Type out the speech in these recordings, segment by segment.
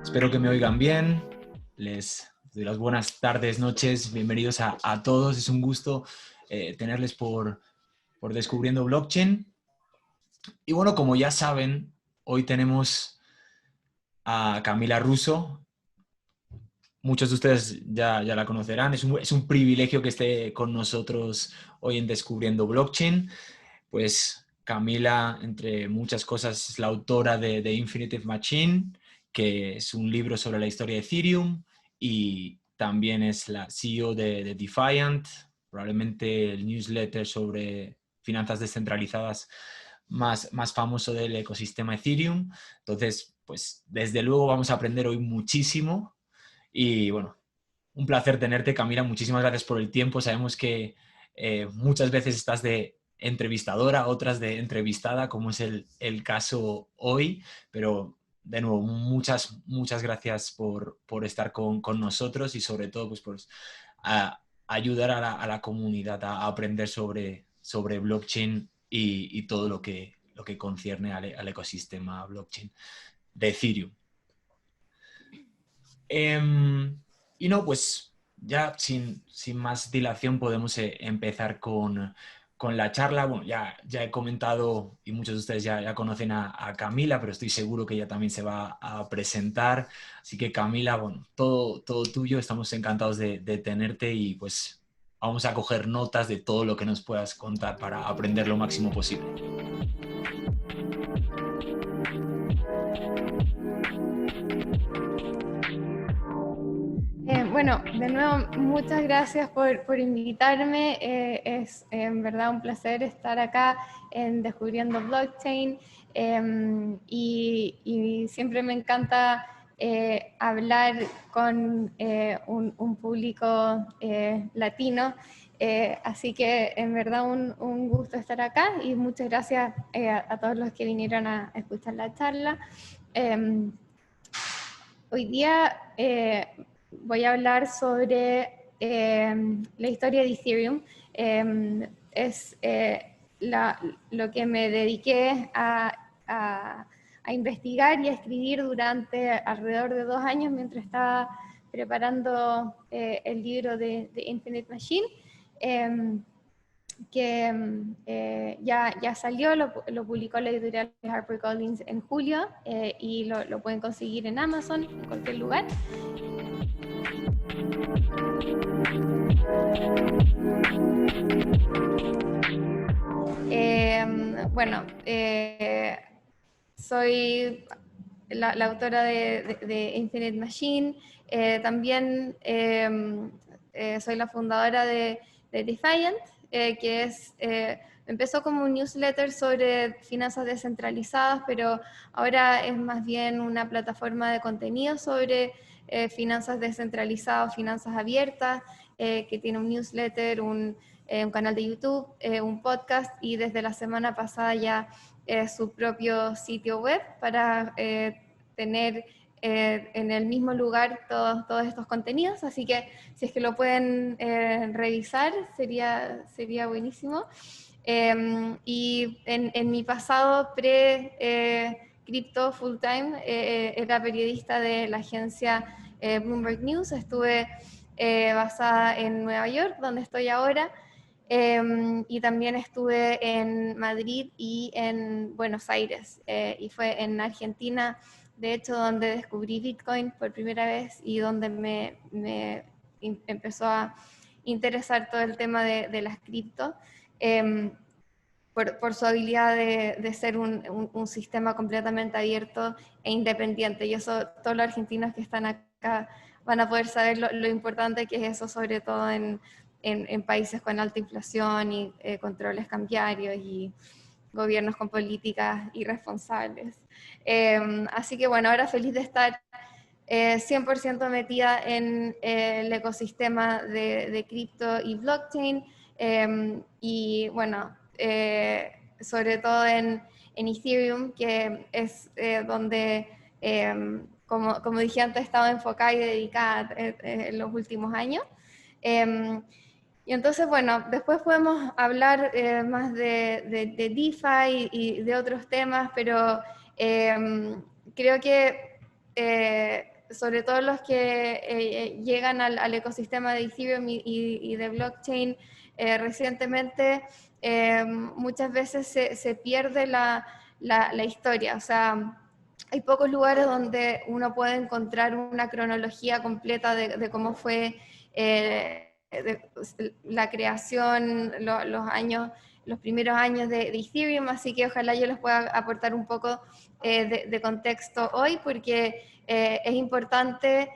Espero que me oigan bien. Les doy las buenas tardes, noches. Bienvenidos a todos. Es un gusto tenerles por Descubriendo Blockchain. Y bueno, como ya saben, hoy tenemos a Camila Russo. Muchos de ustedes ya la conocerán. Es un privilegio que esté con nosotros hoy en Descubriendo Blockchain. Pues Camila, entre muchas cosas, es la autora de Infinitive Machine, que es un libro sobre la historia de Ethereum, y también es la CEO de Defiant, probablemente el newsletter sobre finanzas descentralizadas más famoso del ecosistema Ethereum. Entonces, pues desde luego vamos a aprender hoy muchísimo y bueno, un placer tenerte, Camila. Muchísimas gracias por el tiempo. Sabemos que muchas veces estás de entrevistadora, otras de entrevistada, como es el caso hoy, pero de nuevo, muchas gracias por estar con nosotros y sobre todo pues, por ayudar a la comunidad a aprender sobre blockchain y todo lo que concierne al ecosistema blockchain de Ethereum. Y no, pues ya sin más dilación podemos empezar con la charla. Bueno, ya he comentado y muchos de ustedes ya conocen a Camila, pero estoy seguro que ella también se va a presentar. Así que Camila, bueno, todo tuyo. Estamos encantados de tenerte y pues vamos a coger notas de todo lo que nos puedas contar para aprender lo máximo posible. Bueno, de nuevo, muchas gracias por invitarme. Es en verdad un placer estar acá en Descubriendo Blockchain y siempre me encanta hablar con un público latino. Así que en verdad un gusto estar acá y muchas gracias a todos los que vinieron a escuchar la charla. Hoy día voy a hablar sobre la historia de Ethereum. Es lo que me dediqué a investigar y a escribir durante alrededor de 2 años mientras estaba preparando el libro de Infinite Machine. Que ya salió, lo publicó la editorial HarperCollins en julio y lo pueden conseguir en Amazon, en cualquier lugar. Bueno, soy la autora de Infinite Machine, también soy la fundadora de Defiant, que empezó como un newsletter sobre finanzas descentralizadas, pero ahora es más bien una plataforma de contenido sobre finanzas descentralizadas, finanzas abiertas, que tiene un newsletter, un canal de YouTube, un podcast y desde la semana pasada ya su propio sitio web para tener en el mismo lugar todos estos contenidos, así que si es que lo pueden revisar sería buenísimo. Y en mi pasado pre-cripto full time era periodista de la agencia Bloomberg News, estuve basada en Nueva York, donde estoy ahora, y también estuve en Madrid y en Buenos Aires, y fue en Argentina, de hecho, donde descubrí Bitcoin por primera vez y donde me empezó a interesar todo el tema de las cripto, por su habilidad de ser un sistema completamente abierto e independiente. Y eso, todos los argentinos que están acá van a poder saber lo importante que es eso, sobre todo en países con alta inflación y controles cambiarios y gobiernos con políticas irresponsables. Así que bueno, ahora feliz de estar 100% metida en el ecosistema de cripto y blockchain, y bueno, sobre todo en Ethereum, que es donde como dije antes, he estado enfocada y dedicada en los últimos años. Y entonces, bueno, después podemos hablar más de DeFi y de otros temas, pero creo que sobre todo los que llegan al ecosistema de Ethereum y de blockchain recientemente, muchas veces se pierde la historia. O sea, hay pocos lugares donde uno puede encontrar una cronología completa de cómo fue la creación, los primeros años de Ethereum, así que ojalá yo les pueda aportar un poco de contexto hoy, porque es importante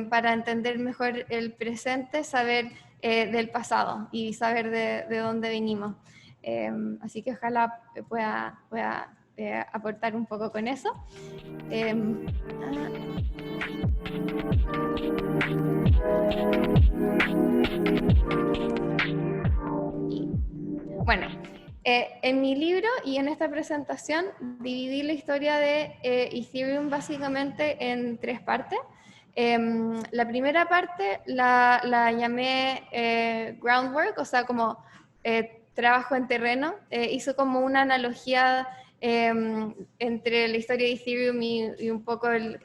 para entender mejor el presente, saber del pasado y saber de dónde venimos. Así que ojalá pueda aportar un poco con eso. Bueno, en mi libro y en esta presentación dividí la historia de Ethereum básicamente en 3 partes. La primera parte la llamé groundwork, o sea, como trabajo en terreno. Hizo como una analogía entre la historia de Ethereum y un poco el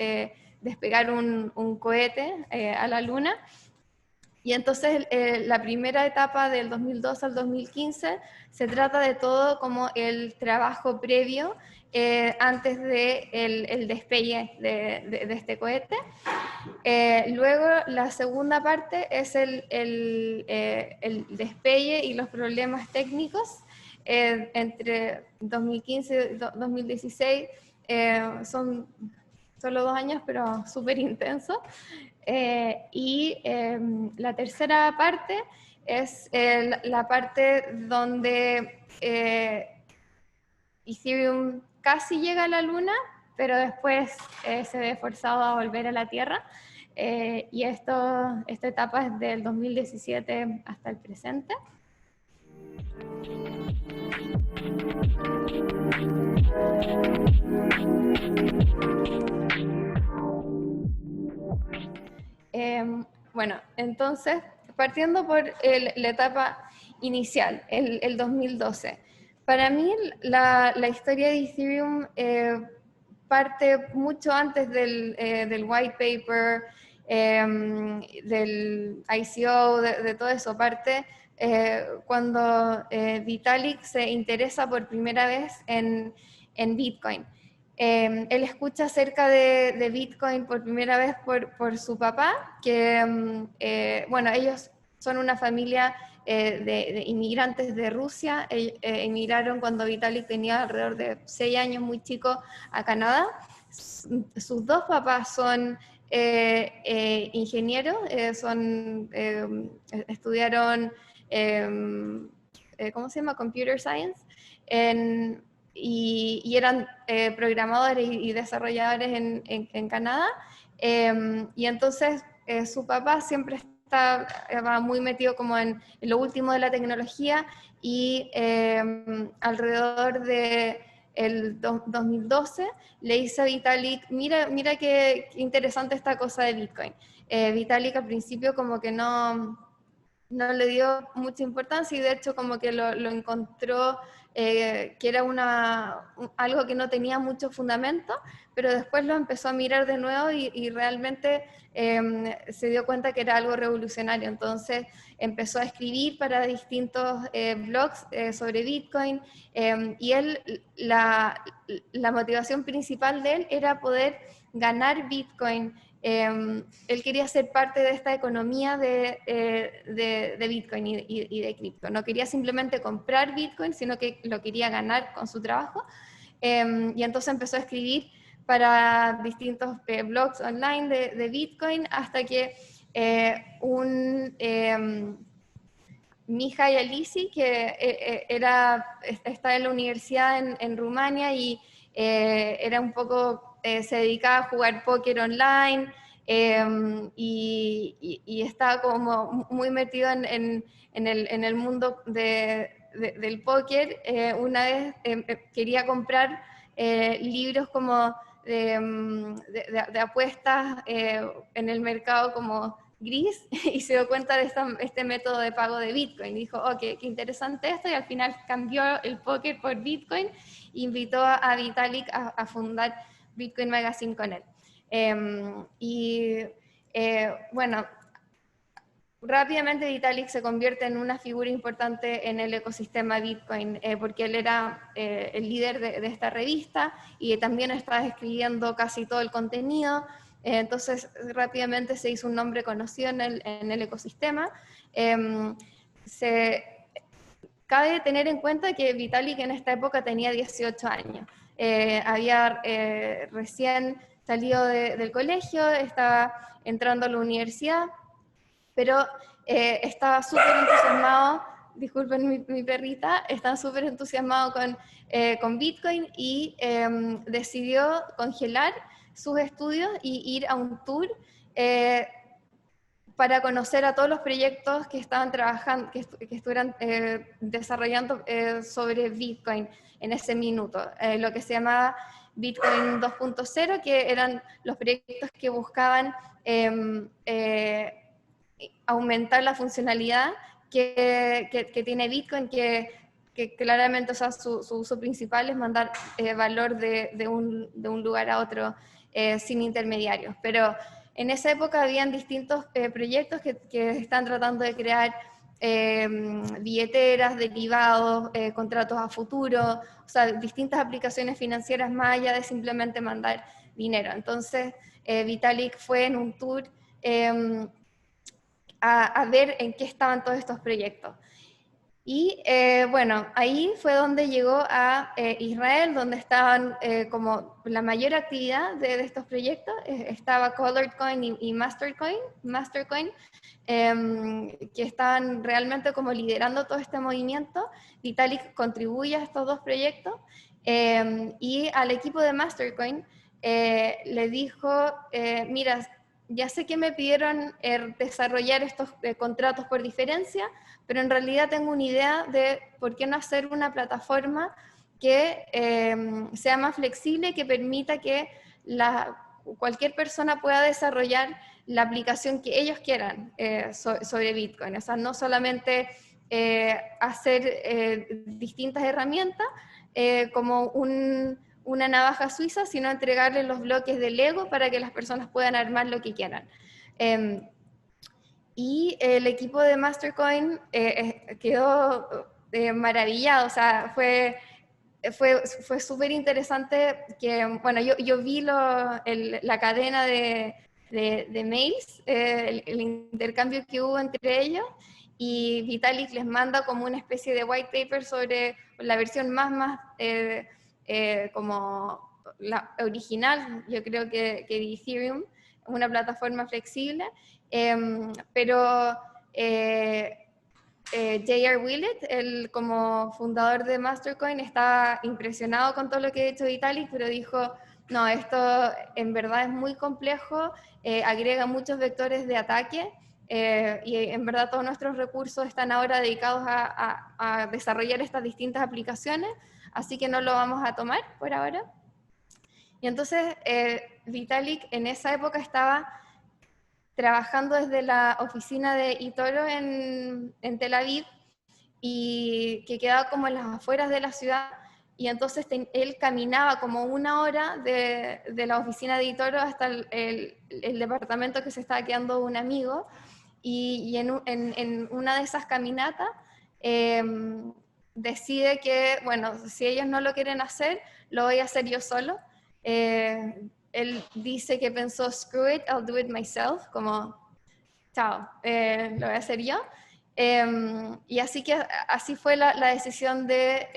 despegar un cohete a la luna. Y entonces la primera etapa del 2002 al 2015 se trata de todo como el trabajo previo antes de el despegue de este cohete. Luego la segunda parte es el despegue y los problemas técnicos entre 2015 y 2016. Son solo 2 años, pero súper intenso. La tercera parte es la parte donde Ethereum casi llega a la luna, pero después se ve forzado a volver a la Tierra. Y esta etapa es del 2017 hasta el presente. Bueno, entonces, partiendo por la etapa inicial, el 2012. Para mí, la historia de Ethereum parte mucho antes del white paper, del ICO, de todo eso. Parte cuando Vitalik se interesa por primera vez en Bitcoin. Él escucha acerca de Bitcoin por primera vez por su papá, que, bueno, ellos son una familia de inmigrantes de Rusia. Emigraron cuando Vitalik tenía alrededor de 6 años, muy chico, a Canadá. Sus 2 papás son ingenieros, estudiaron, ¿cómo se llama? Computer Science. Y eran programadores y desarrolladores en Canadá. Y entonces su papá siempre estaba muy metido como en lo último de la tecnología, y alrededor de el 2012 le dice a Vitalik, mira qué interesante esta cosa de Bitcoin. Vitalik al principio como que no le dio mucha importancia, y de hecho como que lo encontró que era algo que no tenía mucho fundamento, pero después lo empezó a mirar de nuevo y realmente se dio cuenta que era algo revolucionario. Entonces empezó a escribir para distintos blogs sobre Bitcoin, y la motivación principal de él era poder ganar Bitcoin. Él quería ser parte de esta economía de Bitcoin y de cripto. No quería simplemente comprar Bitcoin, sino que lo quería ganar con su trabajo. Y entonces empezó a escribir para distintos blogs online de Bitcoin, hasta que Mihai Alisi, que está en la universidad en Rumania, y era un poco, se dedicaba a jugar póker online, y estaba como muy metido en el mundo del póker. Una vez quería comprar libros como de apuestas en el mercado como gris y se dio cuenta de este método de pago de Bitcoin. Dijo, oh, qué interesante esto, y al final cambió el póker por Bitcoin e invitó a Vitalik a fundar Bitcoin Magazine con él. Bueno, rápidamente Vitalik se convierte en una figura importante en el ecosistema Bitcoin, porque él era el líder de esta revista y también estaba escribiendo casi todo el contenido. Entonces rápidamente se hizo un nombre conocido en el ecosistema. Cabe tener en cuenta que Vitalik en esta época tenía 18 años. Había recién salido del colegio, estaba entrando a la universidad, pero estaba súper entusiasmado, disculpen mi perrita, estaba súper entusiasmado con Bitcoin y decidió congelar sus estudios y ir a un tour para conocer a todos los proyectos que estaban trabajando, que estuvieran desarrollando sobre Bitcoin en ese minuto, lo que se llamaba Bitcoin 2.0, que eran los proyectos que buscaban aumentar la funcionalidad que tiene Bitcoin, que claramente, o sea, su uso principal es mandar valor de un lugar a otro sin intermediarios. Pero en esa época habían distintos proyectos que están tratando de crear billeteras, derivados, contratos a futuro, o sea, distintas aplicaciones financieras más allá de simplemente mandar dinero. Entonces, Vitalik fue en un tour a ver en qué estaban todos estos proyectos. Y bueno, ahí fue donde llegó a Israel, donde estaban como la mayor actividad de estos proyectos. Estaba Colored Coin y Mastercoin, que estaban realmente como liderando todo este movimiento. Vitalik contribuye a estos dos proyectos y al equipo de Mastercoin le dijo, mira, ya sé que me pidieron desarrollar estos contratos por diferencia, pero en realidad tengo una idea de por qué no hacer una plataforma que sea más flexible, que permita que cualquier persona pueda desarrollar la aplicación que ellos quieran sobre Bitcoin. O sea, no solamente hacer distintas herramientas como una navaja suiza, sino entregarle los bloques de Lego para que las personas puedan armar lo que quieran. Y el equipo de Mastercoin quedó maravillado, o sea, fue súper interesante que, bueno, yo vi la cadena de mails, el intercambio que hubo entre ellos, y Vitalik les manda como una especie de white paper sobre la versión más como la original, yo creo que de Ethereum, una plataforma flexible, pero J.R. Willett, como fundador de Mastercoin, estaba impresionado con todo lo que ha hecho Vitalik, pero dijo, no, esto en verdad es muy complejo, agrega muchos vectores de ataque, y en verdad todos nuestros recursos están ahora dedicados a desarrollar estas distintas aplicaciones, así que no lo vamos a tomar por ahora. Y entonces Vitalik en esa época estaba trabajando desde la oficina de eToro en Tel Aviv, y que quedaba como en las afueras de la ciudad, y entonces él caminaba como 1 hora de la oficina de eToro hasta el departamento que se estaba quedando un amigo, y en una de esas caminatas decide que, bueno, si ellos no lo quieren hacer, lo voy a hacer yo solo. Él dice que pensó, screw it, I'll do it myself, como, chao, lo voy a hacer yo. Y así fue la decisión de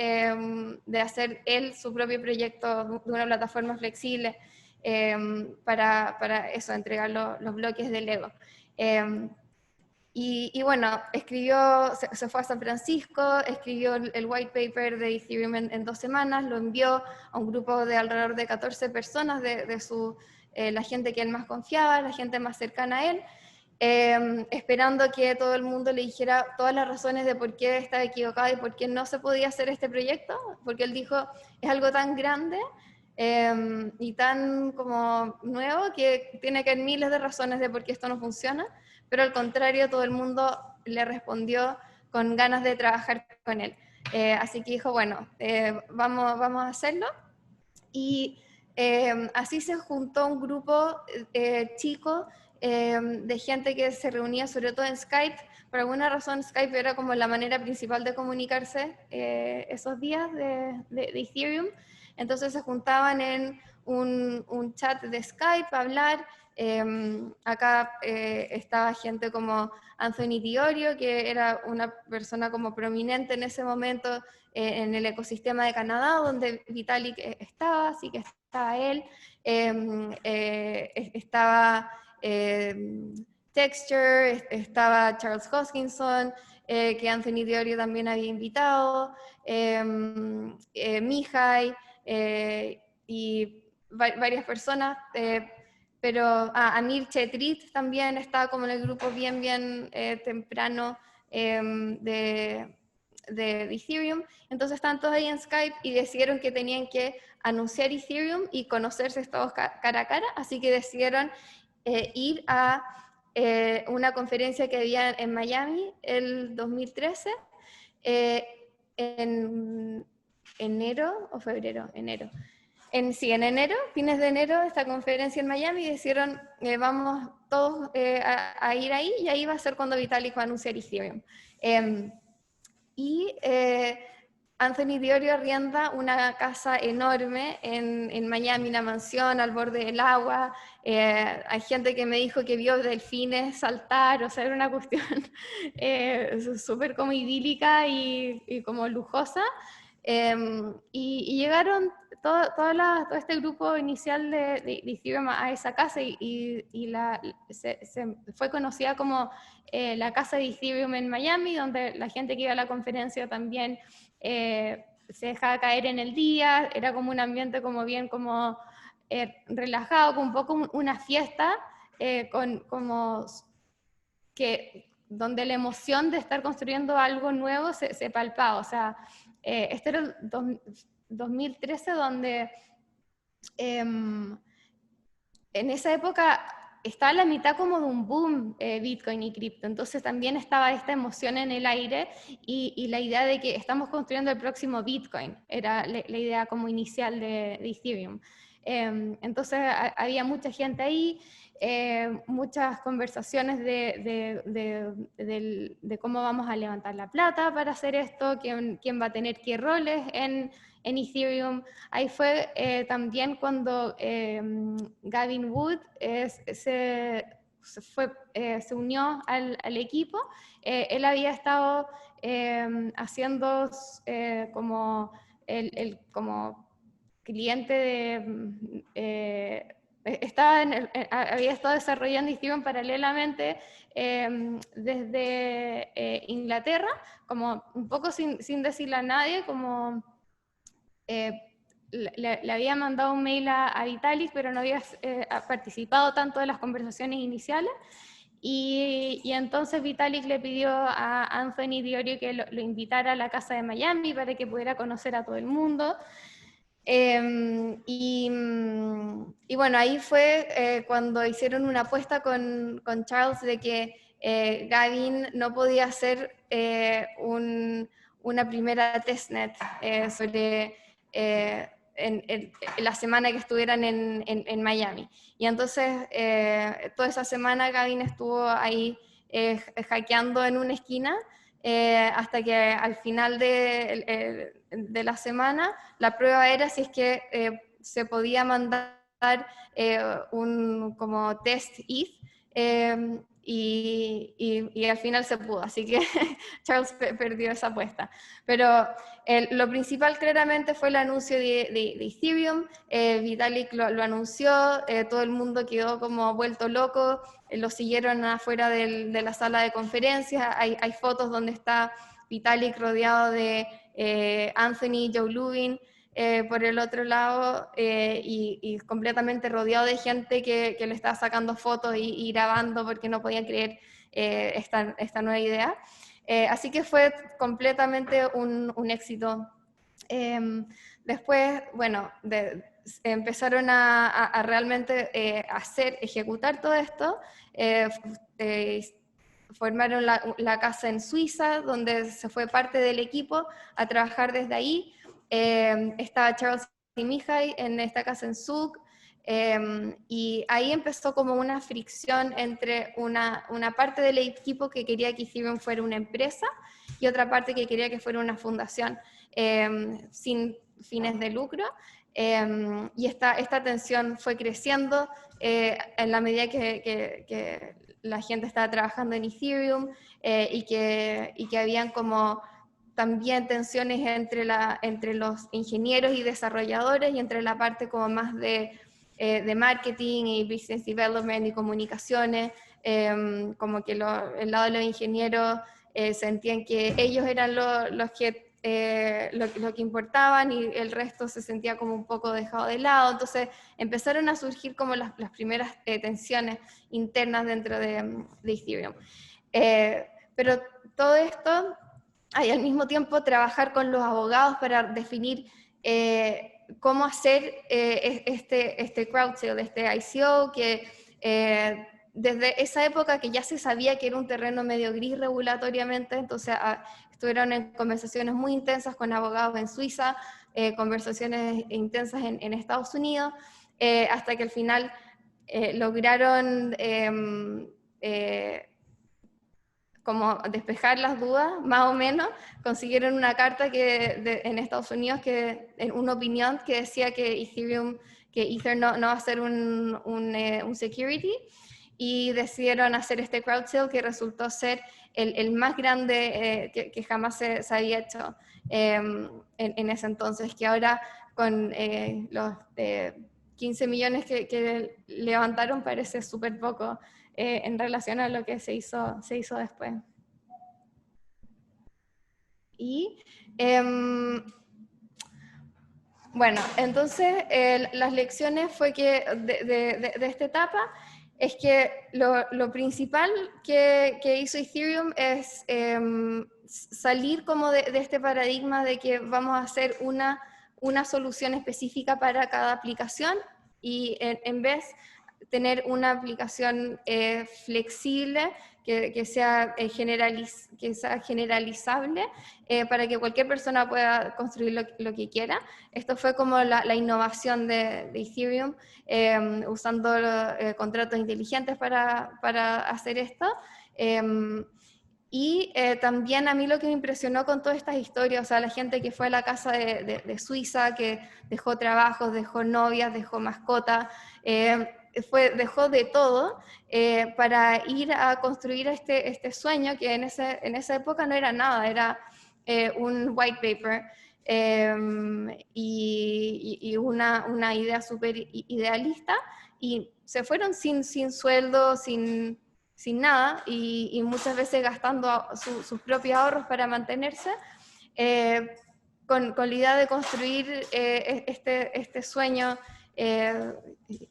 hacer él su propio proyecto de una plataforma flexible para eso, entregar los bloques de Lego. Y bueno, se fue a San Francisco, escribió el white paper de Ethereum en 2 semanas, lo envió a un grupo de alrededor de 14 personas de la gente que él más confiaba, la gente más cercana a él, esperando que todo el mundo le dijera todas las razones de por qué estaba equivocado y por qué no se podía hacer este proyecto, porque él dijo, es algo tan grande y tan como nuevo que tiene que haber miles de razones de por qué esto no funciona, pero al contrario, todo el mundo le respondió con ganas de trabajar con él. Así que dijo, bueno, vamos a hacerlo. Y así se juntó un grupo chico de gente que se reunía sobre todo en Skype. Por alguna razón Skype era como la manera principal de comunicarse esos días de Ethereum. Entonces se juntaban en un chat de Skype a hablar. Acá estaba gente como Anthony Diorio, que era una persona como prominente en ese momento en el ecosistema de Canadá, donde Vitalik estaba, así que estaba él, estaba Texture, estaba Charles Hoskinson, que Anthony Diorio también había invitado, Mihai, y varias personas, pero Amir Chetrit también estaba como en el grupo bien temprano de Ethereum. Entonces estaban todos ahí en Skype y decidieron que tenían que anunciar Ethereum y conocerse todos cara a cara, así que decidieron ir a una conferencia que había en Miami el 2013, en enero o febrero, enero. En enero, fines de enero, esta conferencia en Miami, decidieron vamos todos a ir ahí, y ahí va a ser cuando Vitalik va a anunciar Ethereum. Y Anthony Diorio arrienda una casa enorme en Miami, una mansión al borde del agua. Hay gente que me dijo que vio delfines saltar, o sea, era una cuestión súper como idílica y como lujosa. Y llegaron todo este grupo inicial de Ethereum a esa casa y se fue conocida como la casa de Ethereum en Miami, donde la gente que iba a la conferencia también se dejaba caer en el día. Era como un ambiente como bien como relajado, como un poco una fiesta, como que donde la emoción de estar construyendo algo nuevo se palpaba. O sea, este era el 2013, donde en esa época estaba la mitad como de un boom Bitcoin y cripto, entonces también estaba esta emoción en el aire y la idea de que estamos construyendo el próximo Bitcoin, era la idea como inicial de Ethereum. Entonces había mucha gente ahí, muchas conversaciones de cómo vamos a levantar la plata para hacer esto, quién va a tener qué roles en Ethereum. Ahí fue también cuando Gavin Wood se unió al equipo. Él había estado haciendo como como cliente de... había estado desarrollando Ethereum paralelamente desde Inglaterra, como un poco sin decirle a nadie, como le había mandado un mail a Vitalik, pero no había participado tanto de las conversaciones iniciales. Y entonces Vitalik le pidió a Anthony Diorio que lo invitara a la casa de Miami para que pudiera conocer a todo el mundo. Y bueno, ahí fue cuando hicieron una apuesta con Charles de que Gavin no podía hacer una primera testnet sobre en la semana que estuvieran en Miami. Y entonces toda esa semana Gavin estuvo ahí hackeando en una esquina hasta que al final de la semana la prueba era si es que se podía mandar un como test if, y al final se pudo, así que Charles perdió esa apuesta. Pero lo principal claramente fue el anuncio de Ethereum. Vitalik lo anunció, todo el mundo quedó como vuelto loco, lo siguieron afuera de la sala de conferencias. Hay fotos donde está Vitalik rodeado de Anthony, Joe Lubin, por el otro lado, y completamente rodeado de gente que le estaba sacando fotos y grabando porque no podían creer esta nueva idea. Así que fue completamente un éxito. Después, bueno, empezaron a realmente ejecutar todo esto. Formaron la casa en Suiza, donde se fue parte del equipo a trabajar desde ahí. Estaba Charles y Mihai en esta casa en Zug, y ahí empezó como una fricción entre una parte del equipo que quería que Ethereum fuera una empresa y otra parte que quería que fuera una fundación sin fines de lucro. Y esta tensión fue creciendo en la medida que la gente estaba trabajando en Ethereum, y que habían como también tensiones entre los ingenieros y desarrolladores y entre la parte como más de marketing y business development y comunicaciones, como que el lado de los ingenieros sentían que ellos eran los que lo que importaban y el resto se sentía como un poco dejado de lado. Entonces empezaron a surgir como las primeras tensiones internas dentro de Ethereum. Pero todo esto, hay al mismo tiempo trabajar con los abogados para definir cómo hacer este crowd sale, este ICO, que desde esa época que ya se sabía que era un terreno medio gris regulatoriamente, entonces estuvieron en conversaciones muy intensas con abogados en Suiza, conversaciones intensas en Estados Unidos, hasta que al final lograron como despejar las dudas, más o menos. Consiguieron una carta en Estados Unidos, en una opinión que decía que Ether no va a ser un security, y decidieron hacer este crowd sale que resultó ser el más grande que jamás se había hecho en ese entonces, que ahora con los 15 millones que levantaron parece súper poco en relación a lo que se hizo después. Y bueno, entonces las lecciones fue que de esta etapa es que lo principal que hizo Ethereum es salir como de este paradigma de que vamos a hacer una solución específica para cada aplicación, y en vez tener una aplicación flexible que sea generalizable para que cualquier persona pueda construir lo que quiera. Esto fue como la innovación de Ethereum, usando contratos inteligentes para hacer esto. Y también a mí lo que me impresionó con todas estas historias, o sea, la gente que fue a la casa de Suiza, que dejó trabajos, dejó novias, dejó mascotas, dejó de todo para ir a construir este sueño que en esa época no era nada, era un white paper y una idea súper idealista, y se fueron sin sueldo, sin nada, y muchas veces gastando sus propios ahorros para mantenerse, con la idea de construir este sueño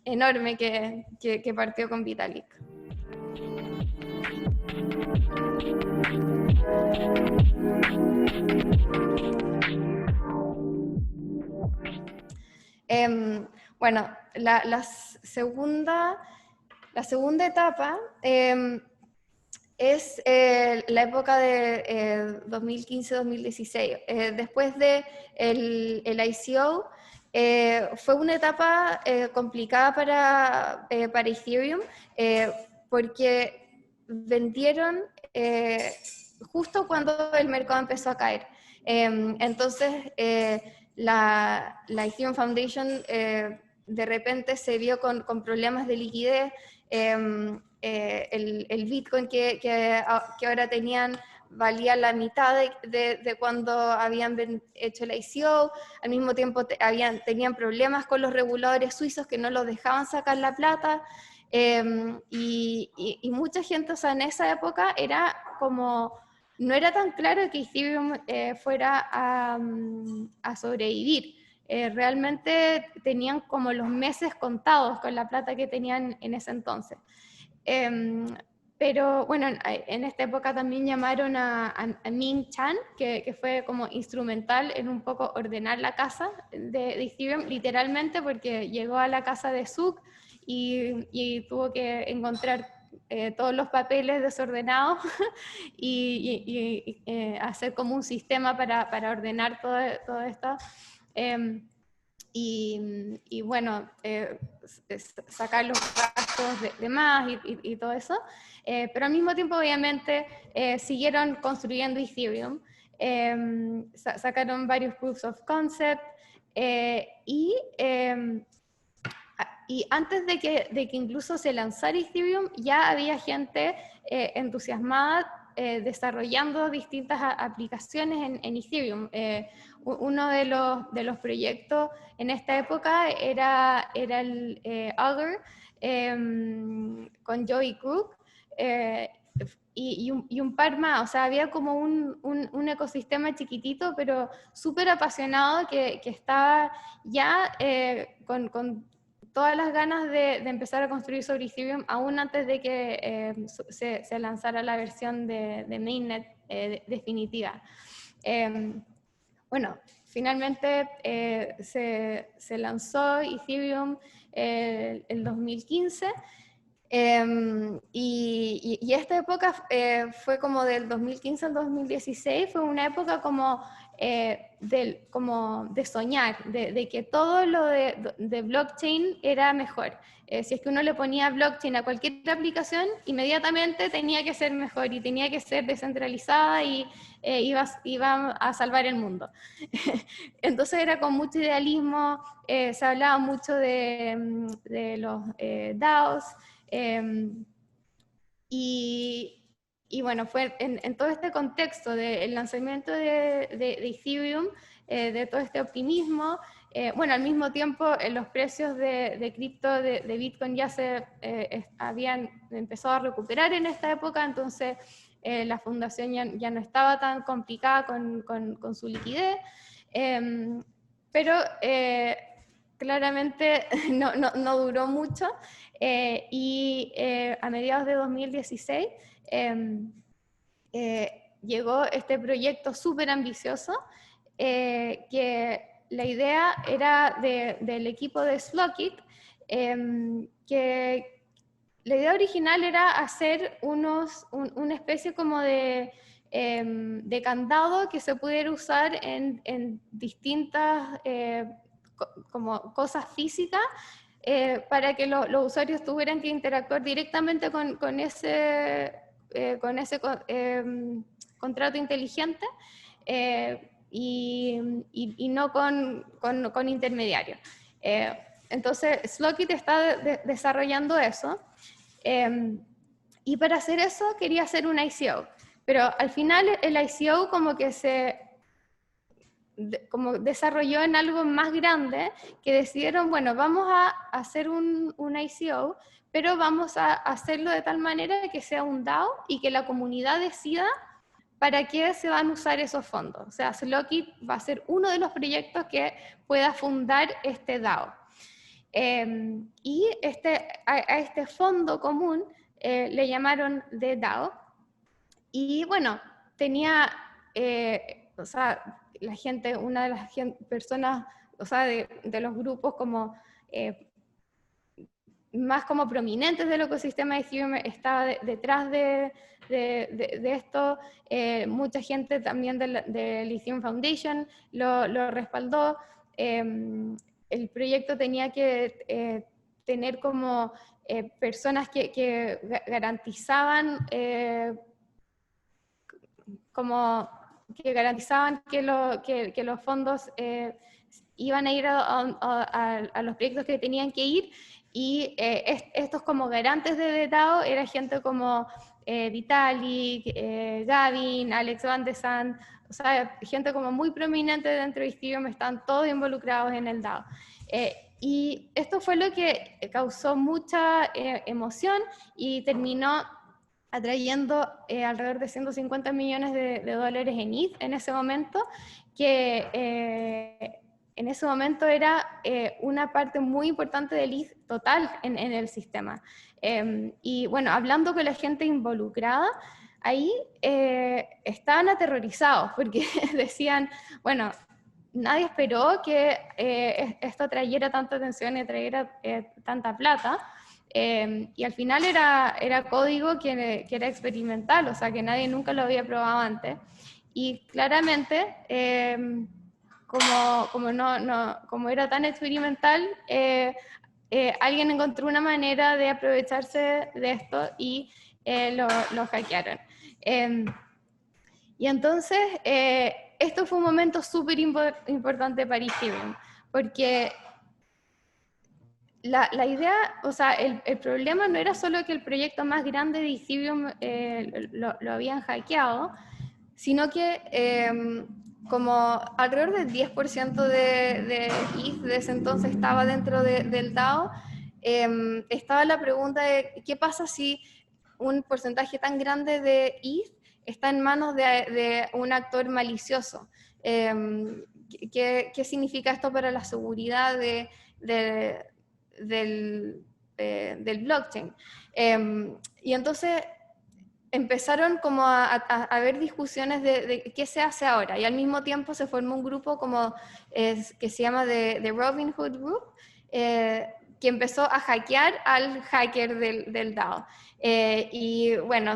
enorme que partió con Vitalik. Bueno, la segunda etapa es la época de 2015-2016. Después de el ICO, fue una etapa complicada para Ethereum, porque vendieron justo cuando el mercado empezó a caer. Entonces, la Ethereum Foundation de repente se vio con problemas de liquidez. El Bitcoin que ahora tenían valía la mitad de cuando habían hecho el ICO. Al mismo tiempo tenían problemas con los reguladores suizos que no los dejaban sacar la plata, y mucha gente, o sea, en esa época era como, no era tan claro que Ethereum fuera a sobrevivir. Realmente tenían como los meses contados con la plata que tenían en ese entonces. Pero bueno, en esta época también llamaron a Ming Chan, que fue como instrumental en un poco ordenar la casa de Ethereum, literalmente, porque llegó a la casa de Zuck y tuvo que encontrar todos los papeles desordenados y hacer como un sistema para ordenar todo esto. Y bueno, sacar los gastos de más y todo eso, pero al mismo tiempo obviamente siguieron construyendo Ethereum, sacaron varios proofs of concept y antes de que incluso se lanzara Ethereum ya había gente entusiasmada desarrollando distintas aplicaciones en Ethereum. Uno de los proyectos en esta época era el Augur con Joey Crook y un par más, o sea, había como un ecosistema chiquitito, pero súper apasionado que estaba ya con todas las ganas de empezar a construir sobre Ethereum, aún antes de que se lanzara la versión de mainnet definitiva. Bueno, finalmente se lanzó Ethereum el 2015, y esta época fue como del 2015 al 2016, fue una época como de soñar, de que todo lo de blockchain era mejor. Si es que uno le ponía blockchain a cualquier aplicación, inmediatamente tenía que ser mejor y tenía que ser descentralizada y iba a salvar el mundo. Entonces era con mucho idealismo, se hablaba mucho de los DAOs, y bueno, fue en todo este contexto del lanzamiento de Ethereum, de todo este optimismo, bueno, al mismo tiempo los precios de cripto de Bitcoin ya se habían empezado a recuperar en esta época, entonces la fundación ya no estaba tan complicada con su liquidez, pero claramente no duró mucho, y a mediados de 2016 llegó este proyecto súper ambicioso, que la idea era del equipo de Slockit, que la idea original era hacer una especie como de candado que se pudiera usar en distintas como cosas físicas, para que los usuarios tuvieran que interactuar directamente con ese contrato inteligente, y no con intermediarios. Entonces, Slockit está desarrollando eso, y para hacer eso quería hacer un ICO, pero al final el ICO como que como desarrolló en algo más grande, que decidieron, bueno, vamos a hacer un ICO, pero vamos a hacerlo de tal manera que sea un DAO y que la comunidad decida para qué se van a usar esos fondos. O sea, Slockit va a ser uno de los proyectos que pueda fundar este DAO. Y a este fondo común le llamaron The DAO, y bueno, tenía, o sea, la gente, una de las personas, o sea, de los grupos como más como prominentes del ecosistema de Ethereum estaba detrás de esto. Mucha gente también del Ethereum Foundation lo respaldó. El proyecto tenía que tener como personas que garantizaban que los fondos iban a ir a los proyectos que tenían que ir, y estos como garantes de DAO era gente como Vitalik, Gavin, Alex Van de Sande, o sea, gente como muy prominente dentro de Ethereum, están todos involucrados en el DAO. Y esto fue lo que causó mucha emoción y terminó atrayendo alrededor de 150 millones de dólares en ETH en ese momento, que en ese momento era una parte muy importante del ETH total en el sistema. Y bueno, hablando con la gente involucrada, ahí estaban aterrorizados porque decían, bueno, nadie esperó que esto trayera tanta atención y trayera tanta plata. Y al final era código que era experimental, o sea que nadie nunca lo había probado antes. Y claramente, como era tan experimental, alguien encontró una manera de aprovecharse de esto y lo hackearon. Y entonces, esto fue un momento súper importante para Ethereum, porque la idea, o sea, el problema no era solo que el proyecto más grande de Ethereum lo habían hackeado, sino que como alrededor del 10% de ETH de ese entonces estaba dentro del DAO, estaba la pregunta de qué pasa si un porcentaje tan grande de ETH está en manos de un actor malicioso. ¿Qué significa esto para la seguridad del blockchain? Y entonces empezaron como a haber discusiones de qué se hace ahora, y al mismo tiempo se formó un grupo como que se llama The Robin Hood Group, que empezó a hackear al hacker del DAO. Y bueno,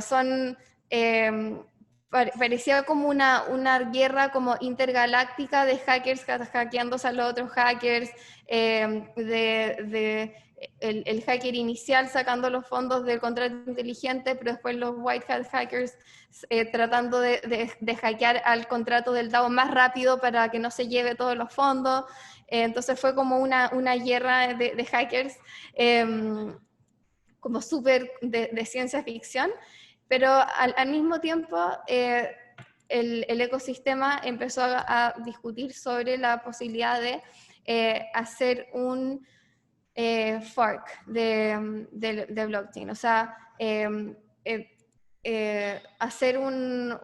parecía como una guerra como intergaláctica de hackers hackeándose a los otros hackers, el hacker inicial sacando los fondos del contrato inteligente, pero después los white hat hackers tratando de hackear al contrato del DAO más rápido para que no se lleve todos los fondos. Entonces fue como una guerra de hackers, como súper de ciencia ficción, pero al mismo tiempo el ecosistema empezó a discutir sobre la posibilidad de hacer un fork de blockchain, o sea, hacer una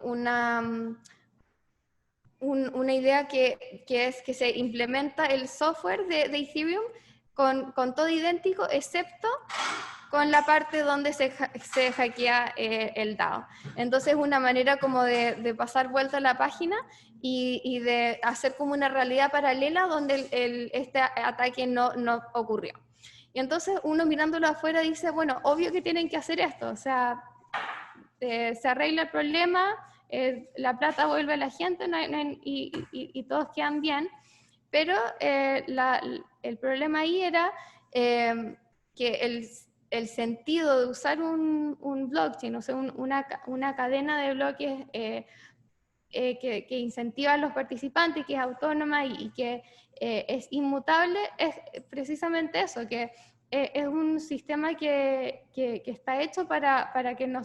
idea que es que se implementa el software de Ethereum con todo idéntico, excepto con la parte donde se hackea el DAO. Entonces, una manera como de pasar vuelta a la página y de hacer como una realidad paralela donde este ataque no ocurrió. Y entonces uno mirándolo afuera dice, bueno, obvio que tienen que hacer esto, o sea, se arregla el problema, la plata vuelve a la gente y todos quedan bien, pero el problema ahí era que el sentido de usar un blockchain, o sea, una cadena de bloques que incentiva a los participantes, que es autónoma y que es inmutable, es precisamente eso, que es un sistema que está hecho para que no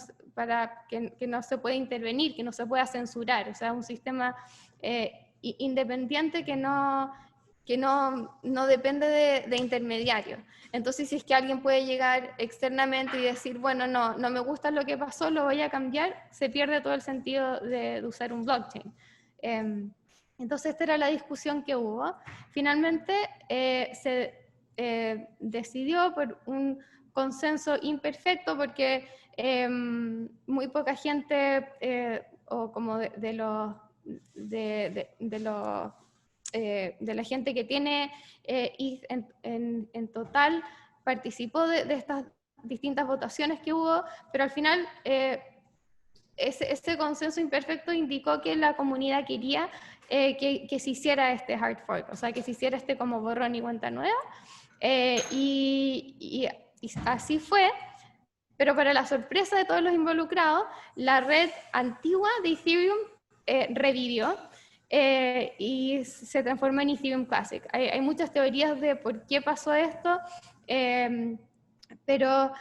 se pueda intervenir, que no se pueda censurar, o sea, un sistema independiente que no depende de intermediarios. Entonces, si es que alguien puede llegar externamente y decir, bueno, no me gusta lo que pasó, lo voy a cambiar, se pierde todo el sentido de usar un blockchain. Entonces, esta era la discusión que hubo. Finalmente, se decidió por un consenso imperfecto, porque muy poca gente, o como de la gente que tiene en total, participó de estas distintas votaciones que hubo, pero al final ese consenso imperfecto indicó que la comunidad quería que se hiciera este hard fork, o sea, que se hiciera este como borrón y cuenta nueva, y así fue. Pero para la sorpresa de todos los involucrados, la red antigua de Ethereum revivió y se transformó en Ethereum Classic. Hay muchas teorías de por qué pasó esto, pero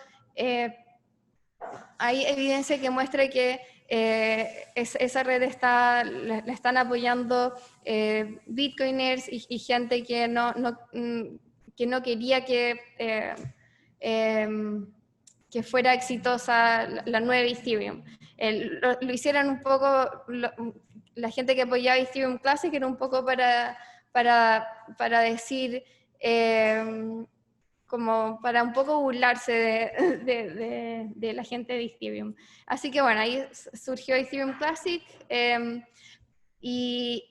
hay evidencia que muestra que esa red la están apoyando bitcoiners y gente que no quería que fuera exitosa la nueva Ethereum. Lo hicieron un poco, la gente que apoyaba Ethereum Classic era un poco para decir como para un poco burlarse de la gente de Ethereum. Así que bueno, ahí surgió Ethereum Classic, y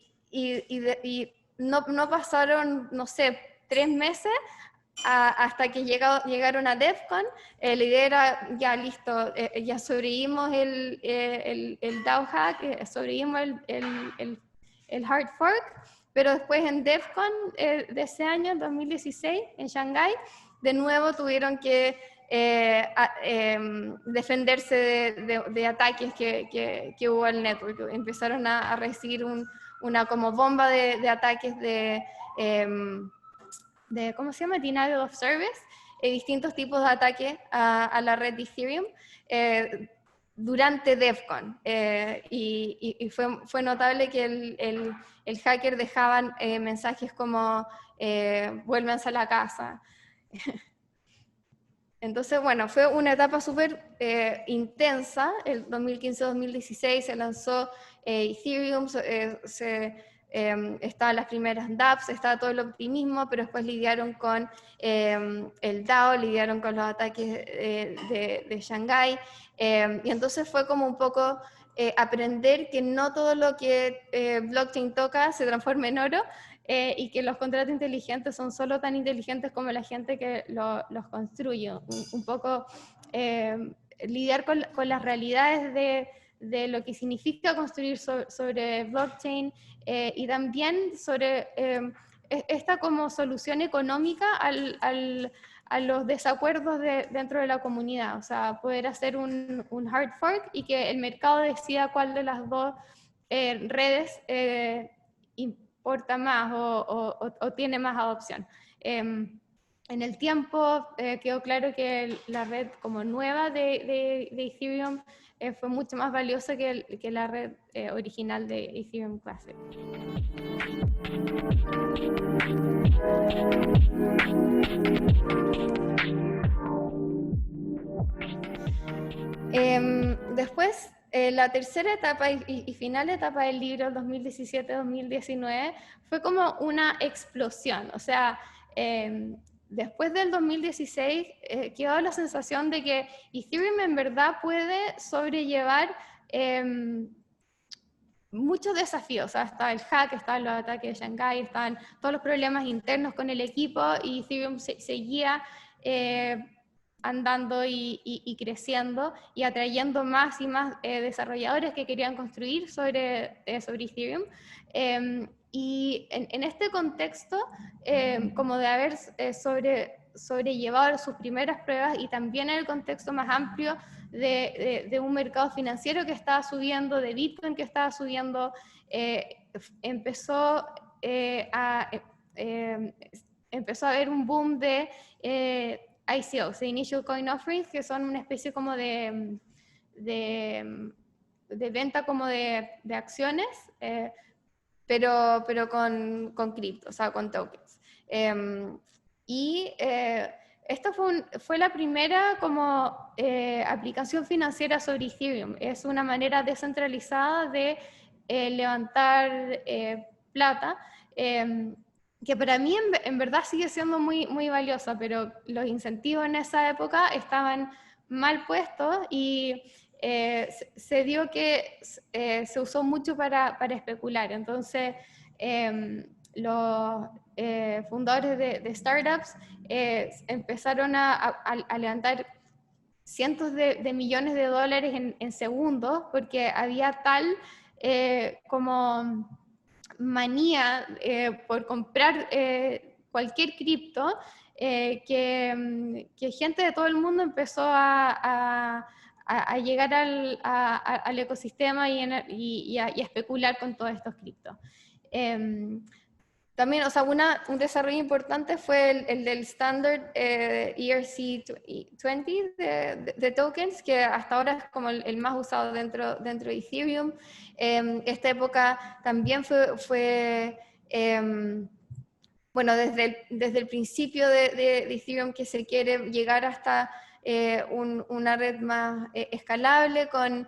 no pasaron, no sé, 3 meses hasta que llegaron a DEF CON. La idea era, ya listo, ya sobrevivimos el DAO hack, sobrevivimos el hard fork, pero después en DEF CON de ese año, en 2016, en Shanghái, de nuevo tuvieron que defenderse de ataques que hubo al network. Empezaron a recibir una como bomba de ataques de ¿cómo se llama? Denial of Service, distintos tipos de ataques a la red de Ethereum durante DEF CON. Y fue notable que el hacker dejaba mensajes como vuélvanse a la casa. Entonces, bueno, fue una etapa súper intensa. El 2015-2016 se lanzó Ethereum, estaban las primeras dApps, estaba todo el optimismo, pero después lidiaron con el DAO, lidiaron con los ataques de Shanghái, y entonces fue como un poco aprender que no todo lo que blockchain toca se transforma en oro, y que los contratos inteligentes son solo tan inteligentes como la gente que los construye. Un poco lidiar con las realidades de lo que significa construir sobre blockchain, y también sobre esta como solución económica a los desacuerdos dentro de la comunidad. O sea, poder hacer un hard fork y que el mercado decida cuál de las dos redes importa más o tiene más adopción. En el tiempo quedó claro que la red como nueva de Ethereum fue mucho más valiosa que la red original de Ethereum Classic. Después, la tercera etapa y final etapa del libro, el 2017-2019, fue como una explosión. O sea, después del 2016 quedó la sensación de que Ethereum en verdad puede sobrellevar muchos desafíos. O sea, está el hack, están los ataques de Shanghái, están todos los problemas internos con el equipo, y Ethereum seguía andando y creciendo y atrayendo más y más desarrolladores que querían construir sobre Ethereum. Y en este contexto, como de haber sobrellevado sus primeras pruebas, y también en el contexto más amplio de un mercado financiero que estaba subiendo, de Bitcoin que estaba subiendo, empezó a haber un boom de ICOs, de Initial Coin Offerings, que son una especie como de venta como de acciones, pero con cripto, o sea, con tokens. Esta fue la primera como aplicación financiera sobre Ethereum. Es una manera descentralizada de levantar plata, que para mí en verdad sigue siendo muy, muy valiosa, pero los incentivos en esa época estaban mal puestos, y se dio que se usó mucho para especular. Entonces, los fundadores de startups empezaron a levantar cientos de millones de dólares en segundos, porque había tal como manía por comprar cualquier cripto, que gente de todo el mundo empezó a llegar al ecosistema y a especular con todos estos criptos. También, o sea, un desarrollo importante fue el del Standard ERC20 de tokens, que hasta ahora es como el más usado dentro de Ethereum. Esta época también fue bueno, desde el principio de Ethereum, que se quiere llegar hasta una red más escalable con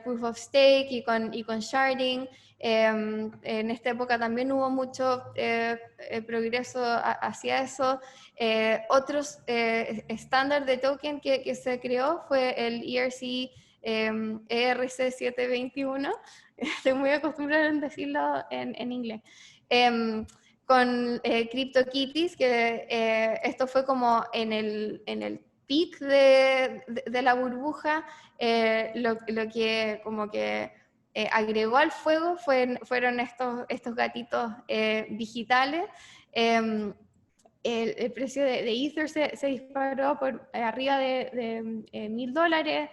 Proof of Stake y con Sharding. En esta época también hubo mucho progreso hacia eso. Otros estándar de token que se creó fue el ERC721. Estoy muy acostumbrada a decirlo en inglés. Con CryptoKitties, que esto fue como en el peak de la burbuja. Lo que como que agregó al fuego fueron estos gatitos digitales. El precio de Ether se disparó por arriba de $1,000,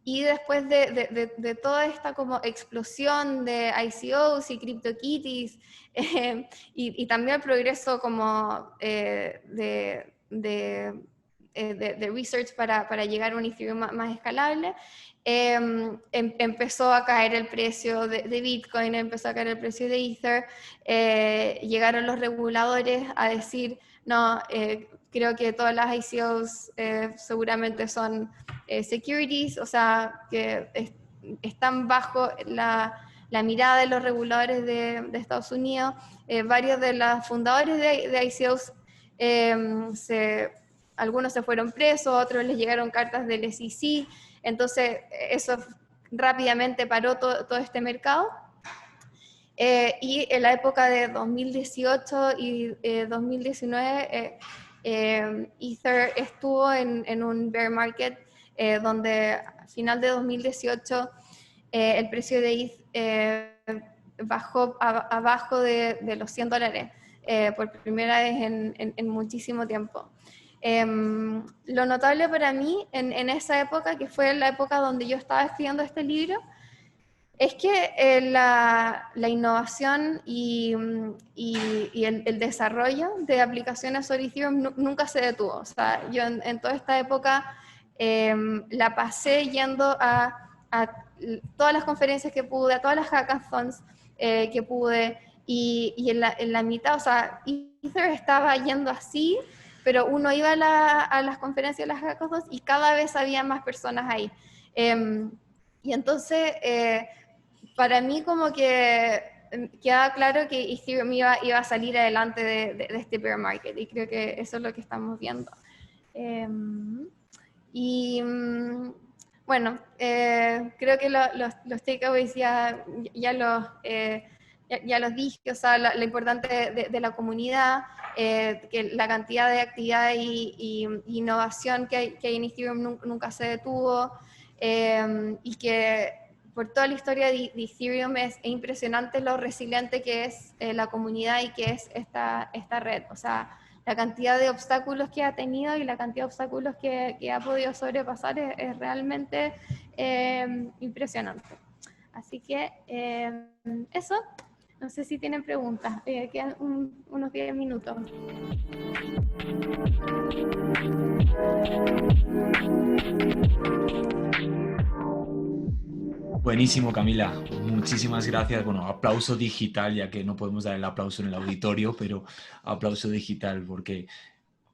y después de toda esta como explosión de ICOs y CryptoKitties, y también el progreso como de research para llegar a un Ethereum más escalable, empezó a caer el precio de Bitcoin, empezó a caer el precio de Ether. Llegaron los reguladores a decir, no, creo que todas las ICOs seguramente son securities, o sea, que están bajo la mirada de los reguladores de Estados Unidos. Varios de los fundadores de ICOs, algunos se fueron presos, otros les llegaron cartas del SEC. Entonces eso rápidamente paró todo este mercado. Y en la época de 2018 y 2019, Ether estuvo en un bear market, donde al final de 2018 el precio de ETH bajó abajo de los $100 por primera vez en muchísimo tiempo. Lo notable para mí en esa época, que fue la época donde yo estaba escribiendo este libro, es que la innovación y el desarrollo de aplicaciones sobre Ethereum nunca se detuvo. O sea, yo en toda esta época la pasé yendo a todas las conferencias que pude, a todas las hackathons que pude, y en la mitad, o sea, Ether estaba yendo así, pero uno iba a las conferencias, a las hackathons, y cada vez había más personas ahí. Y entonces, para mí como que queda claro que Ethereum iba a salir adelante de este bear market, y creo que eso es lo que estamos viendo. Bueno, creo que los takeaways ya los dije. O sea, lo importante de la comunidad, que la cantidad de actividad y innovación que hay en Ethereum nunca se detuvo, y que por toda la historia de Ethereum es impresionante lo resiliente que es la comunidad y que es esta red. O sea, la cantidad de obstáculos que ha tenido y la cantidad de obstáculos que ha podido sobrepasar es realmente impresionante. Así que eso. No sé si tienen preguntas. Quedan unos 10 minutos. Buenísimo, Camila. Muchísimas gracias. Bueno, aplauso digital, ya que no podemos dar el aplauso en el auditorio, pero aplauso digital, porque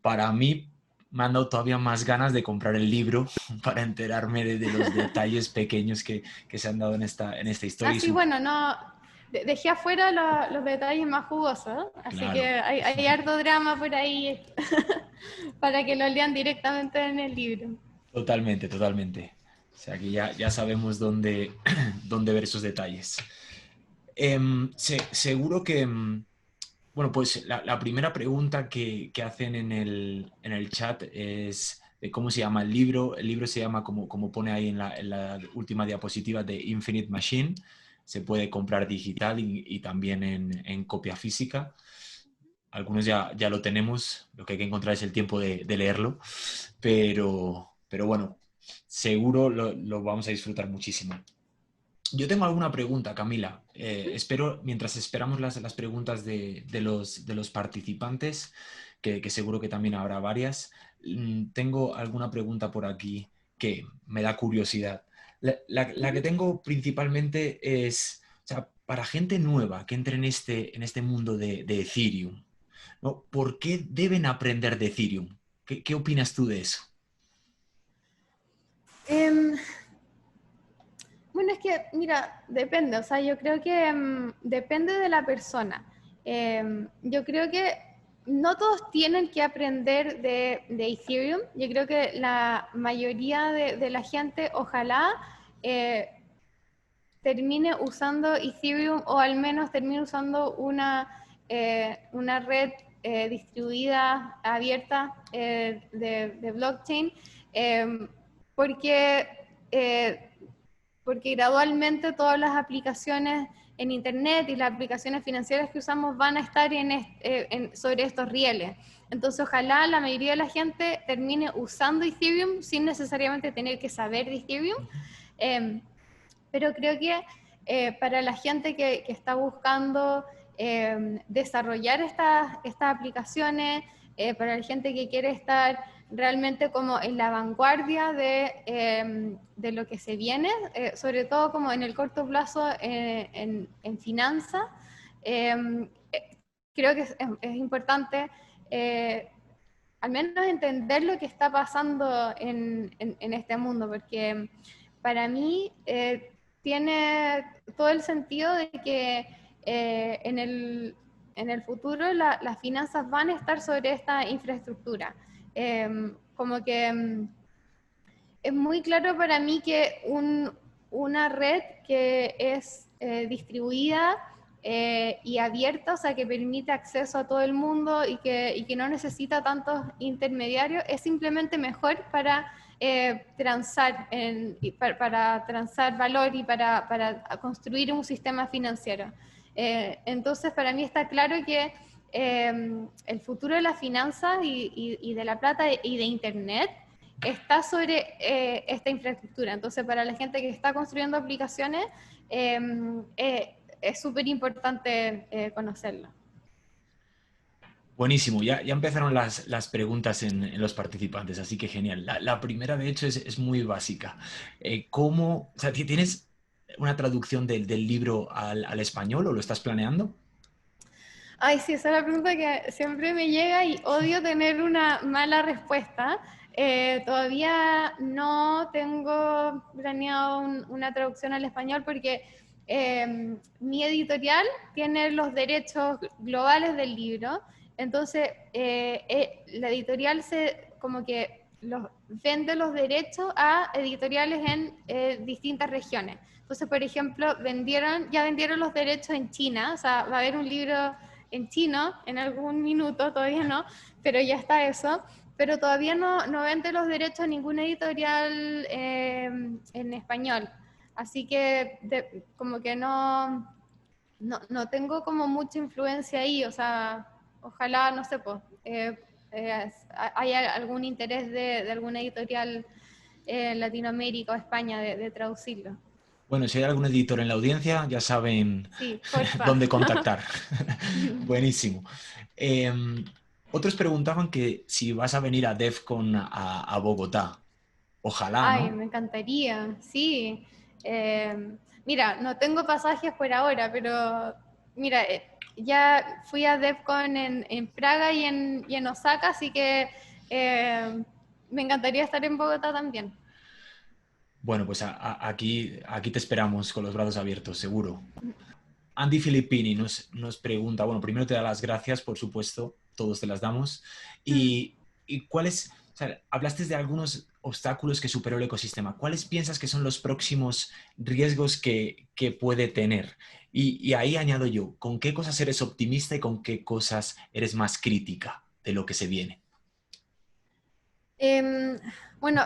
para mí me han dado todavía más ganas de comprar el libro para enterarme de los detalles pequeños que se han dado en esta historia. Sí, bueno, no, dejé afuera los detalles más jugosos, así claro. Que hay harto drama por ahí para que lo lean directamente en el libro. Totalmente, totalmente. O sea que ya sabemos dónde ver esos detalles. Seguro que... Bueno, pues la primera pregunta que hacen en el chat es de cómo se llama el libro. El libro se llama, como pone ahí en la última diapositiva, de Infinite Machine. Se puede comprar digital y también en copia física. Algunos ya lo tenemos, lo que hay que encontrar es el tiempo de leerlo, pero bueno, seguro lo vamos a disfrutar muchísimo. Yo tengo alguna pregunta, Camila. Mientras esperamos las preguntas de los participantes, que seguro que también habrá varias, tengo alguna pregunta por aquí que me da curiosidad. La que tengo principalmente es, o sea, para gente nueva que entre en este mundo de Ethereum, ¿no? ¿Por qué deben aprender de Ethereum? ¿Qué opinas tú de eso? que, mira, depende, o sea, yo creo que depende de la persona. Yo creo que no todos tienen que aprender de Ethereum. Yo creo que la mayoría de la gente, ojalá, eh, termine usando Ethereum o al menos termine usando una red distribuida, abierta de blockchain, eh, porque, eh, porque gradualmente todas las aplicaciones en Internet y las aplicaciones financieras que usamos van a estar sobre estos rieles. Entonces, ojalá la mayoría de la gente termine usando Ethereum sin necesariamente tener que saber de Ethereum. Pero creo que para la gente que está buscando desarrollar estas aplicaciones, para la gente que quiere estar realmente como en la vanguardia de lo que se viene, sobre todo como en el corto plazo en finanzas, creo que es importante al menos entender lo que está pasando en este mundo, porque para mí tiene todo el sentido de que en el futuro las finanzas van a estar sobre esta infraestructura. Como que es muy claro para mí que una red que es distribuida y abierta, o sea, que permite acceso a todo el mundo y que no necesita tantos intermediarios, es simplemente mejor para para transar valor y para construir un sistema financiero. Entonces, para mí está claro que el futuro de las finanzas y de la plata y de Internet está sobre esta infraestructura. Entonces, para la gente que está construyendo aplicaciones, es súper importante conocerlo. Buenísimo, ya empezaron las preguntas en los participantes, así que genial. La primera, de hecho, es muy básica. ¿Cómo, o sea, tienes una traducción del libro al español o lo estás planeando? Ay, sí, esa es la pregunta que siempre me llega y odio tener una mala respuesta. Todavía no tengo planeado una traducción al español porque mi editorial tiene los derechos globales del libro, entonces la editorial como que vende los derechos a editoriales en distintas regiones. Entonces, por ejemplo, ya vendieron los derechos en China, o sea, va a haber un libro en chino en algún minuto, todavía no, pero ya está eso. Pero todavía no vende los derechos a ninguna editorial en español. Así que como que no tengo como mucha influencia ahí, o sea, ojalá, no sé, pues, haya algún interés de alguna editorial en Latinoamérica o España de traducirlo. Bueno, si hay algún editor en la audiencia, ya saben Sí, porfa. dónde contactar. Buenísimo. Otros preguntaban que si vas a venir a DEFCON a Bogotá. Ojalá, Ay, ¿no? me encantaría, sí. Mira, no tengo pasajes por ahora, pero mira, ya fui a DevCon en Praga y en Osaka, así que me encantaría estar en Bogotá también. Bueno, pues aquí te esperamos con los brazos abiertos, seguro. Andy Filippini nos pregunta, bueno, primero te da las gracias, por supuesto, todos te las damos. Mm. Y cuáles, o sea, hablaste de algunos obstáculos que superó el ecosistema. ¿Cuáles piensas que son los próximos riesgos que puede tener? Y ahí añado yo, ¿con qué cosas eres optimista y con qué cosas eres más crítica de lo que se viene? Em, bueno,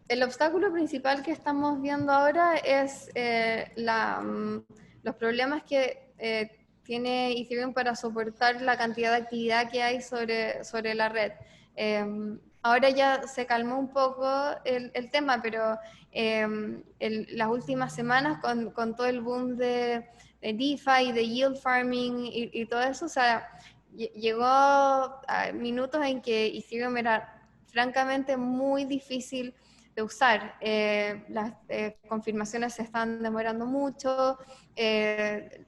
el obstáculo principal que estamos viendo ahora es los problemas que tiene Ethereum para soportar la cantidad de actividad que hay sobre la red. Ahora ya se calmó un poco el tema, pero las últimas semanas con todo el boom de DeFi, de yield farming y todo eso, o sea, llegó a minutos en que Ethereum era francamente muy difícil de usar. Las confirmaciones se están demorando mucho,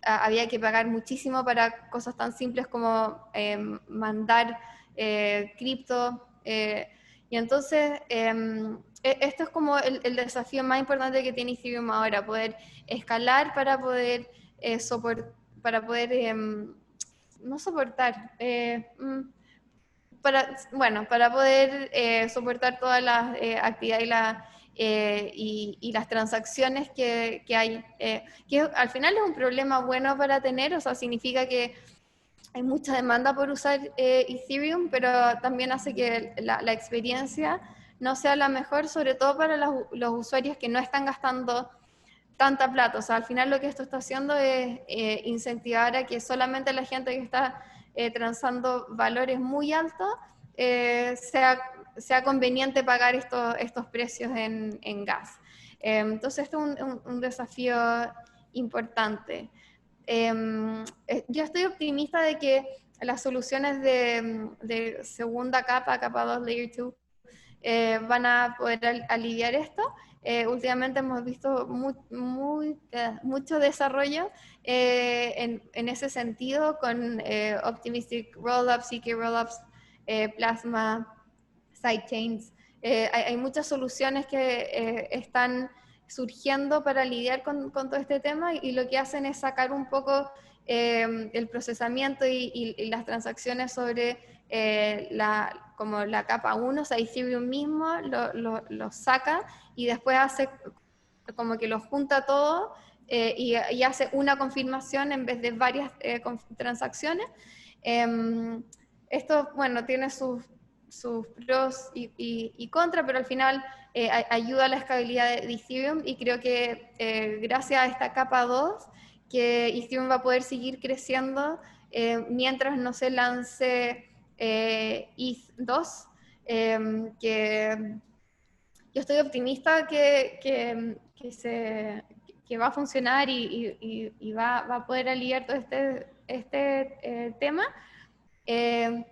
había que pagar muchísimo para cosas tan simples como mandar cripto. Y entonces esto es como el desafío más importante que tiene Ethereum ahora, poder escalar para poder para poder no soportar, para poder soportar todas las actividades y las transacciones que hay, que al final es un problema bueno para tener, o sea, significa que hay mucha demanda por usar Ethereum, pero también hace que la experiencia no sea la mejor, sobre todo para los usuarios que no están gastando tanta plata. O sea, al final lo que esto está haciendo es incentivar a que solamente la gente que está transando valores muy altos sea conveniente pagar estos precios en gas. Entonces, esto es un desafío importante. Yo estoy optimista de que las soluciones de segunda capa 2, Layer 2, van a poder aliviar esto. Últimamente hemos visto mucho desarrollo en ese sentido con Optimistic Rollups, CK Rollups, Plasma, Sidechains. Hay muchas soluciones que están surgiendo para lidiar con todo este tema y lo que hacen es sacar un poco el procesamiento y las transacciones sobre como la capa 1, o sea, Ethereum mismo lo saca y después hace como que lo junta todo y hace una confirmación en vez de varias transacciones. Esto, bueno, tiene sus pros y contras, pero al final ayuda a la escalabilidad de Ethereum y creo que gracias a esta capa 2, que Ethereum va a poder seguir creciendo mientras no se lance ETH2, que yo estoy optimista que va a funcionar y va a poder aliviar todo este tema,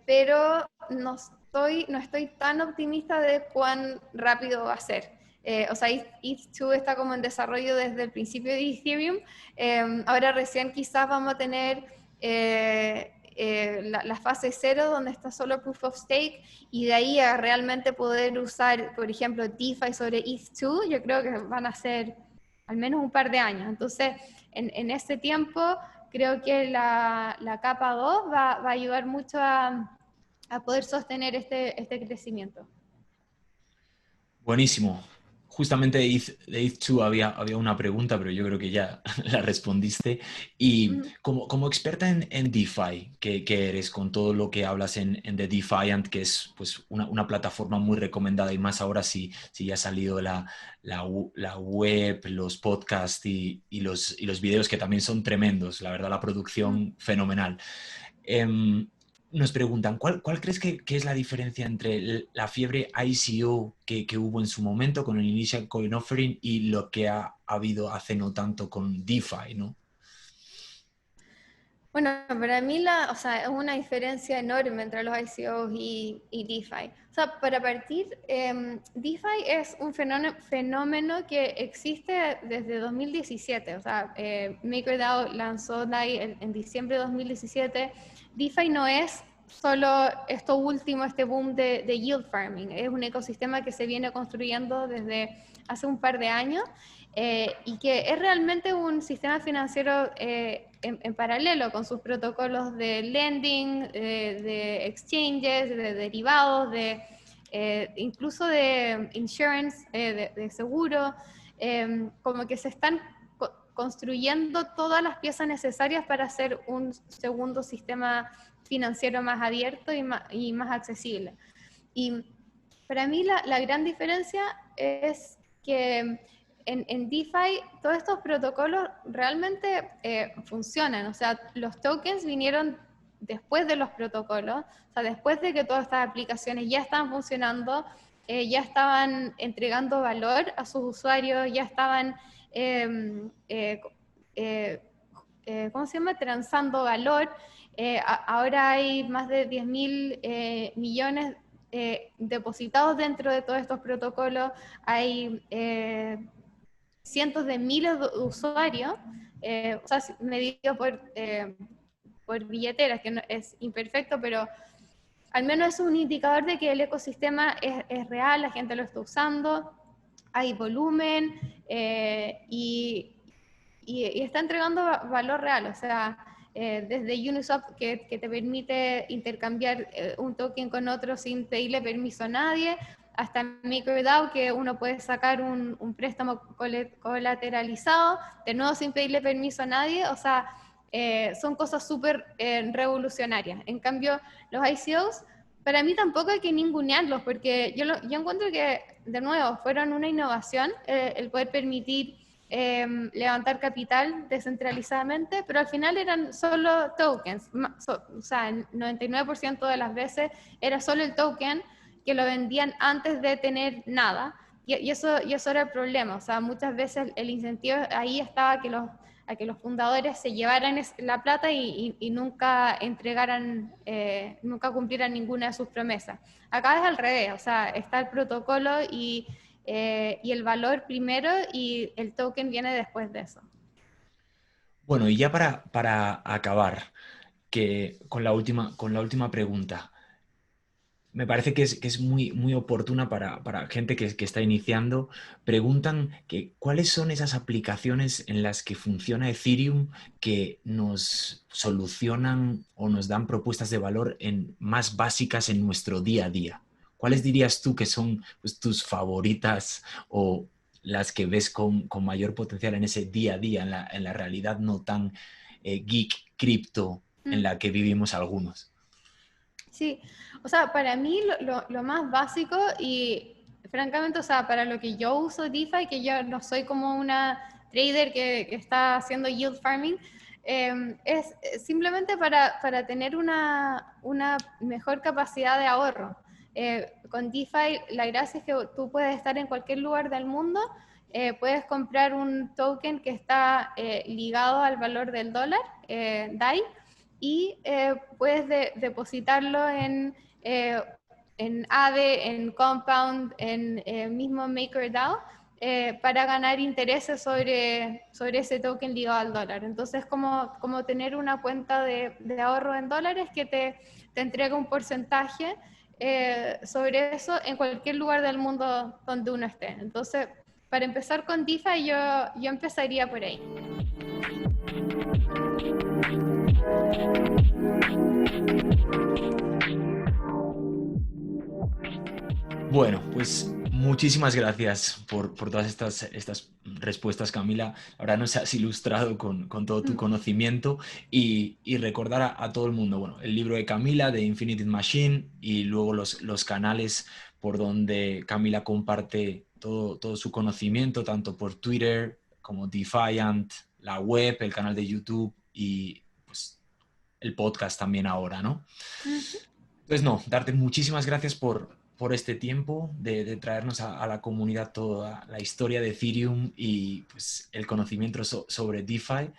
pero no estoy tan optimista de cuán rápido va a ser. O sea, ETH2 está como en desarrollo desde el principio de Ethereum. Ahora recién quizás vamos a tener la fase 0, donde está solo Proof of Stake, y de ahí a realmente poder usar, por ejemplo, DeFi sobre ETH2, yo creo que van a ser al menos un par de años. Entonces, en ese tiempo, creo que la capa 2 va a ayudar mucho a poder sostener este crecimiento. Buenísimo. Justamente de ETH2 había una pregunta, pero yo creo que ya la respondiste. Y como experta en DeFi, que eres con todo lo que hablas en The Defiant, que es pues, una plataforma muy recomendada, y más ahora si ya ha salido la web, los podcasts y los videos, que también son tremendos, la verdad, la producción fenomenal. Nos preguntan, ¿cuál crees que es la diferencia entre la fiebre ICO que hubo en su momento con el Initial Coin Offering y lo que ha habido hace no tanto con DeFi, ¿no? Bueno, para mí o sea, es una diferencia enorme entre los ICOs y DeFi. O sea, para partir, DeFi es un fenómeno que existe desde 2017. O sea, MakerDAO lanzó DAI en diciembre de 2017. DeFi no es solo esto último, este boom de yield farming. Es un ecosistema que se viene construyendo desde hace un par de años. Y que es realmente un sistema financiero en paralelo con sus protocolos de lending, de exchanges, de derivados, incluso de insurance, de seguro, como que se están construyendo todas las piezas necesarias para hacer un segundo sistema financiero más abierto y más accesible. Y para mí la gran diferencia es que en DeFi todos estos protocolos realmente funcionan. O sea, los tokens vinieron después de los protocolos, o sea, después de que todas estas aplicaciones ya estaban funcionando, ya estaban entregando valor a sus usuarios, ya estaban, ¿cómo se llama?, transando valor. Ahora hay más de 10.000 millones depositados dentro de todos estos protocolos. Hay cientos de miles de usuarios, o sea, medido por billeteras, que no, es imperfecto, pero al menos es un indicador de que el ecosistema es real, la gente lo está usando. hay volumen y está entregando valor real, o sea, desde Uniswap que te permite intercambiar un token con otro sin pedirle permiso a nadie, hasta MakerDAO que uno puede sacar un préstamo colateralizado, de nuevo sin pedirle permiso a nadie, o sea, son cosas súper revolucionarias. En cambio, los ICOs, para mí tampoco hay que ningunearlos, porque yo encuentro que, de nuevo, fueron una innovación el poder permitir levantar capital descentralizadamente, pero al final eran solo tokens, o sea, el 99% de las veces era solo el token que lo vendían antes de tener nada, y eso era el problema, o sea, muchas veces el incentivo ahí estaba a que los fundadores se llevaran la plata y nunca entregaran, nunca cumplieran ninguna de sus promesas. Acá es al revés, o sea, está el protocolo y el valor primero y el token viene después de eso. Bueno, y ya para acabar, que con la última pregunta. Me parece que es muy, muy oportuna para gente que está iniciando. Preguntan que cuáles son esas aplicaciones en las que funciona Ethereum que nos solucionan o nos dan propuestas de valor más básicas en nuestro día a día. ¿Cuáles dirías tú que son pues, tus favoritas o las que ves con mayor potencial en ese día a día, en la realidad no tan geek, cripto en la que vivimos algunos? Sí, o sea, para mí lo más básico y francamente, o sea, para lo que yo uso DeFi, que yo no soy como una trader que está haciendo yield farming, es simplemente para tener una mejor capacidad de ahorro. Con DeFi la gracia es que tú puedes estar en cualquier lugar del mundo, puedes comprar un token que está ligado al valor del dólar, DAI, y puedes depositarlo en AVE, en Compound, en mismo MakerDAO, para ganar intereses sobre ese token ligado al dólar. Entonces, como tener una cuenta de ahorro en dólares que te entrega un porcentaje sobre eso en cualquier lugar del mundo donde uno esté. Entonces, para empezar con DeFi, yo empezaría por ahí. Bueno, pues muchísimas gracias por todas estas respuestas, Camila. Ahora nos has ilustrado con todo tu conocimiento y recordar a todo el mundo, bueno, el libro de Camila, de Infinite Machine, y luego los canales por donde Camila comparte todo su conocimiento, tanto por Twitter como Defiant, la web, el canal de YouTube y pues el podcast también ahora, ¿no? Ujú. Entonces, no, darte muchísimas gracias por este tiempo de traernos a la comunidad toda la historia de Ethereum y pues, el conocimiento sobre DeFi.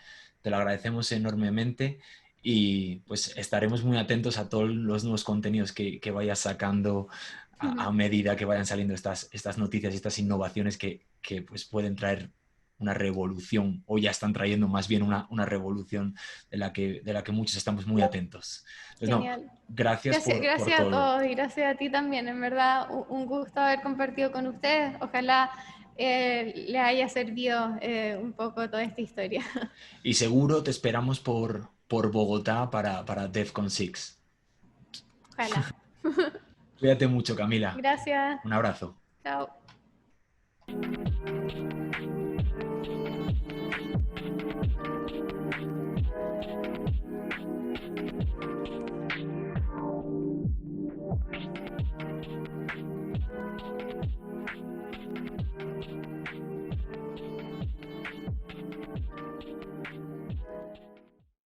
Te lo agradecemos enormemente y pues estaremos muy atentos a todos los nuevos contenidos que vayas sacando a medida que vayan saliendo estas noticias y estas innovaciones que pues, pueden traer una revolución o ya están trayendo más bien una revolución de la que muchos estamos muy atentos. Entonces, no, Genial. gracias por Gracias a todo. todos y gracias a ti también. En verdad, un gusto haber compartido con ustedes. Ojalá les haya servido un poco toda esta historia. Y seguro te esperamos por Bogotá para DEFCON 6. Ojalá. Cuídate mucho, Camila. Gracias. Un abrazo. Chao.